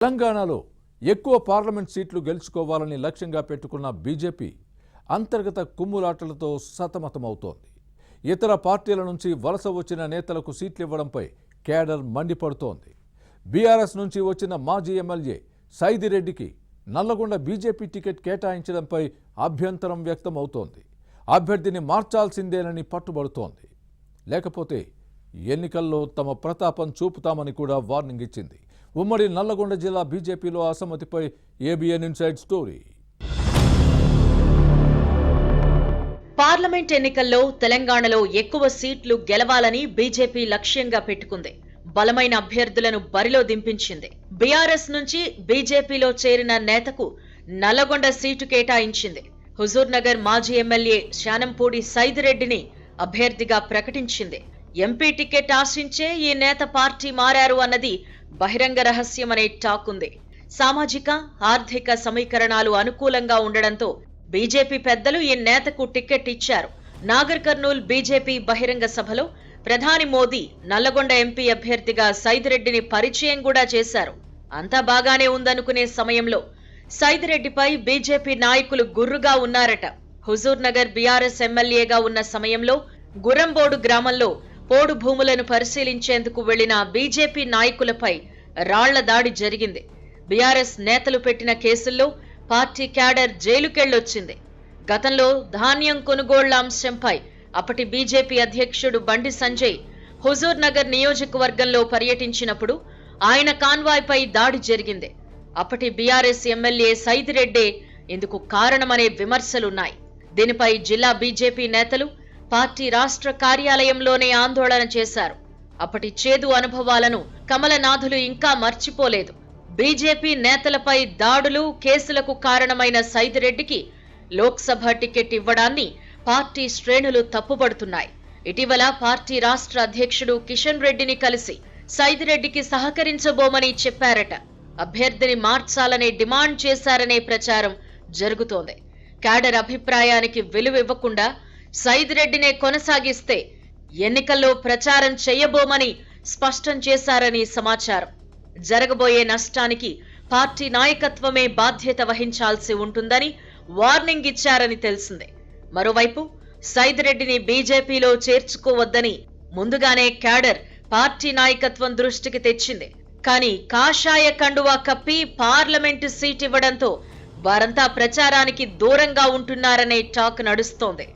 తెలంగాణలో ఎక్కువ పార్లమెంట్ సీట్లు గెలుచుకోవాలని లక్ష్యంగా పెట్టుకున్న బీజేపీ అంతర్గత కుమ్ములాటలతో సతమతమవుతోంది. ఇతర పార్టీల నుంచి వలస వచ్చిన నేతలకు సీట్లు ఇవ్వడంపై కేడర్ మండిపడుతోంది. బీఆర్ఎస్ నుంచి వచ్చిన మాజీ ఎమ్మెల్యే సైదిరెడ్డికి నల్లగొండ బీజేపీ టికెట్ కేటాయించడంపై అభ్యంతరం వ్యక్తమవుతోంది. అభ్యర్థిని మార్చాల్సిందేనని పట్టుబడుతోంది. లేకపోతే ఎన్నికల్లో తమ ప్రతాపం చూపుతామని కూడా వార్నింగ్ ఇచ్చింది. ఉమ్మడి నల్లగొండ జిల్లా బీజేపీలో అసమ్మతిపై ఏబిఎన్ ఇన్సైడ్ స్టోరీ. పార్లమెంట్ ఎన్నికల్లో తెలంగాణలో ఎక్కువ సీట్లు గెలవాలని బీజేపీ లక్ష్యంగా పెట్టుకుంది. బలమైన అభ్యర్థులను బరిలో దింపించింది. బీఆర్ఎస్ నుంచి బీజేపీలో చేరిన నేతకు నల్లగొండ సీటు కేటాయించింది. హుజూర్ నగర్ మాజీ ఎమ్మెల్యే శానంపూడి సైదిరెడ్డిని అభ్యర్థిగా ప్రకటించింది. ఎంపీ టికెట్ ఆశించే ఈ నేత పార్టీ మారారు అన్నది బహిరంగ రహస్యమనే టాక్ ఉంది. సామాజిక ఆర్థిక సమీకరణాలు అనుకూలంగా ఉండడంతో బీజేపీ పెద్దలు ఈ నేతకు టికెట్ ఇచ్చారు. నాగర్ కర్నూల్ బీజేపీ బహిరంగ సభలో ప్రధాని మోదీ నల్లగొండ ఎంపీ అభ్యర్థిగా సైదిరెడ్డిని పరిచయం కూడా చేశారు. అంతా బాగానే ఉందనుకునే సమయంలో సైదిరెడ్డిపై బీజేపీ నాయకులు గుర్రుగా ఉన్నారట. హుజూర్ నగర్ బీఆర్ఎస్ ఎమ్మెల్యేగా ఉన్న సమయంలో గురంబోడు గ్రామంలో పోడు భూములను పరిశీలించేందుకు వెళ్లిన బీజేపీ నాయకులపై రాళ్ల దాడి జరిగింది. బీఆర్ఎస్ నేతలు పెట్టిన కేసుల్లో పార్టీ క్యాడర్ జైలుకెళ్లొచ్చింది. గతంలో ధాన్యం కొనుగోళ్ల అంశంపై అప్పటి బీజేపీ అధ్యక్షుడు బండి సంజయ్ హుజూర్ నగర్ నియోజకవర్గంలో పర్యటించినప్పుడు ఆయన కాన్వాయ్పై దాడి జరిగింది. అప్పటి బీఆర్ఎస్ ఎమ్మెల్యే సైదిరెడ్డే ఇందుకు కారణమనే విమర్శలున్నాయి. దీనిపై జిల్లా బీజేపీ నేతలు పార్టీ రాష్ట్ర కార్యాలయంలోనే ఆందోళన చేశారు. అప్పటి చేదు అనుభవాలను కమలనాథులు ఇంకా మర్చిపోలేదు. బీజేపీ నేతలపై దాడులు కేసులకు కారణమైన సైదిరెడ్డికి లోక్సభ టికెట్ ఇవ్వడాన్ని పార్టీ శ్రేణులు తప్పుపడుతున్నాయి. ఇటీవల పార్టీ రాష్ట్ర అధ్యక్షుడు కిషన్ రెడ్డిని కలిసి సైదిరెడ్డికి సహకరించబోమని చెప్పారట. అభ్యర్థిని మార్చాలనే డిమాండ్ చేశారనే ప్రచారం జరుగుతోంది. క్యాడర్ అభిప్రాయానికి విలువివ్వకుండా సైదిరెడ్డినే కొనసాగిస్తే ఎన్నికల్లో ప్రచారం చేయబోమని స్పష్టం చేశారని సమాచారం. జరగబోయే నష్టానికి పార్టీ నాయకత్వమే బాధ్యత వహించాల్సి ఉంటుందని వార్నింగ్ ఇచ్చారని తెలిసింది. మరోవైపు సైదిరెడ్డిని బీజేపీలో చేర్చుకోవద్దని ముందుగానే క్యాడర్ పార్టీ నాయకత్వం దృష్టికి తెచ్చింది. కానీ కాషాయ కండువా కప్పి పార్లమెంటు సీట్ ఇవ్వడంతో వారంతా ప్రచారానికి దూరంగా ఉంటున్నారనే టాక్ నడుస్తోంది.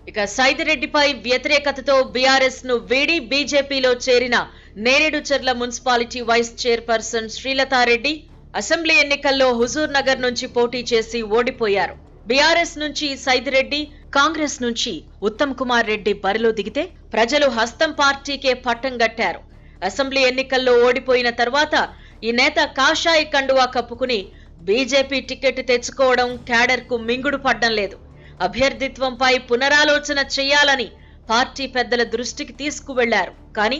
ఇక సైదిరెడ్డిపై వ్యతిరేకతతో బీఆర్ఎస్ ను వీడి బీజేపీలో చేరిన Nereducharla municipality vice chairperson Srilatha Reddy assembly ఎన్నికల్లో హుజూర్ నగర్ నుంచి పోటీ చేసి ఓడిపోయారు. బీఆర్ఎస్ నుంచి సైదిరెడ్డి, కాంగ్రెస్ నుంచి ఉత్తమ్ కుమార్ రెడ్డి బరిలో దిగితే ప్రజలు హస్తం పార్టీకే పట్టం గట్టారు. అసెంబ్లీ ఎన్నికల్లో ఓడిపోయిన తర్వాత ఈ నేత కాషాయ కండువా కప్పుకుని బీజేపీ టికెట్ తెచ్చుకోవడం క్యాడర్ కు మింగుడు పడ్డం లేదు. అభ్యర్థిత్వంపై పునరాలోచన చేయాలని పార్టీ పెద్దల దృష్టికి తీసుకువెళ్లారు. కానీ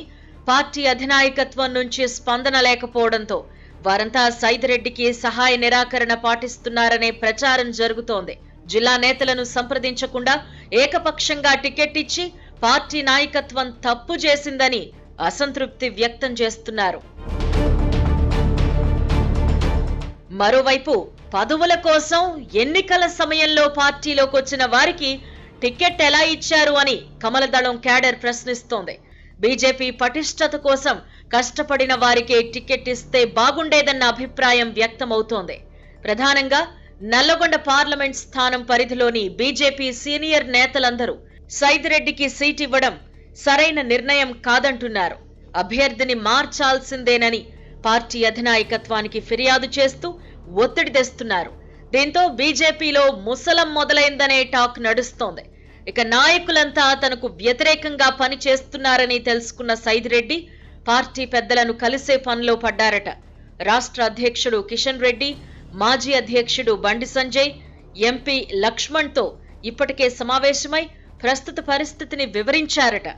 పార్టీ అధినాయకత్వం నుంచి స్పందన లేకపోవడంతో వారంతా సైదిరెడ్డికి సహాయ నిరాకరణ పాటిస్తున్నారనే ప్రచారం జరుగుతోంది. జిల్లా నేతలను సంప్రదించకుండా ఏకపక్షంగా టికెట్ ఇచ్చి పార్టీ నాయకత్వం తప్పు చేసిందని అసంతృప్తి వ్యక్తం చేస్తున్నారు. మరోవైపు పదవుల కోసం ఎన్నికల సమయంలో పార్టీలోకి వచ్చిన వారికి టికెట్ ఎలా ఇచ్చారు అని కమలదళం క్యాడర్ ప్రశ్నిస్తోంది. బీజేపీ పటిష్టత కోసం కష్టపడిన వారికే టికెట్ ఇస్తే బాగుండేదన్న అభిప్రాయం వ్యక్తమవుతోంది. ప్రధానంగా నల్లగొండ పార్లమెంట్ స్థానం పరిధిలోని బీజేపీ సీనియర్ నేతలందరూ సైదిరెడ్డికి సీట్ ఇవ్వడం సరైన నిర్ణయం కాదంటున్నారు. అభ్యర్థిని మార్చాల్సిందేనని పార్టీ అధినాయకత్వానికి ఫిర్యాదు చేస్తూ ఒత్తిడి తెస్తున్నారు. దీంతో బీజేపీలో ముసలం మొదలైందనే టాక్ నడుస్తోంది. ఇక నాయకులంతా తనకు వ్యతిరేకంగా పని చేస్తున్నారని తెలుసుకున్న సైదిరెడ్డి పార్టీ పెద్దలను కలిసే పనిలో పడ్డారట. రాష్ట్ర అధ్యక్షుడు కిషన్ రెడ్డి, మాజీ అధ్యక్షుడు బండి సంజయ్, ఎంపీ లక్ష్మణ్తో ఇప్పటికే సమావేశమై ప్రస్తుత పరిస్థితిని వివరించారట.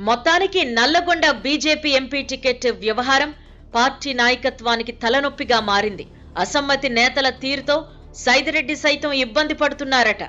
మొత్తానికి నల్లగొండ బీజేపీ ఎంపీ టికెట్ వ్యవహారం పార్టీ నాయకత్వానికి తలనొప్పిగా మారింది. అసమ్మతి నేతల తీరుతో సైదిరెడ్డి సైతం ఇబ్బంది పడుతున్నారట.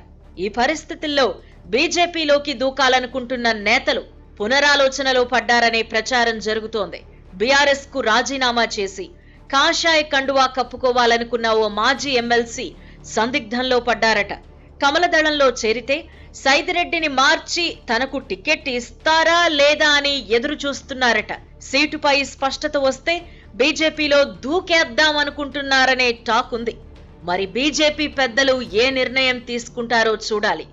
ఈ పరిస్థితుల్లో బీజేపీలోకి దూకాలనుకుంటున్న నేతలు పునరాలోచనలో పడ్డారనే ప్రచారం జరుగుతోంది. బీఆర్ఎస్ కు రాజీనామా చేసి కాషాయ కండువా కప్పుకోవాలనుకున్న ఓ మాజీ ఎమ్మెల్సీ సందిగ్ధంలో పడ్డారట. కమలదళంలో చేరితే సైదిరెడ్డిని మార్చి తనకు టికెట్ ఇస్తారా లేదా అని ఎదురు చూస్తున్నారట. సీటుపై స్పష్టత వస్తే బీజేపీలో దూకేద్దామనుకుంటున్నారనే టాక్ ఉంది. మరి బీజేపీ పెద్దలు ఏ నిర్ణయం తీసుకుంటారో చూడాలి.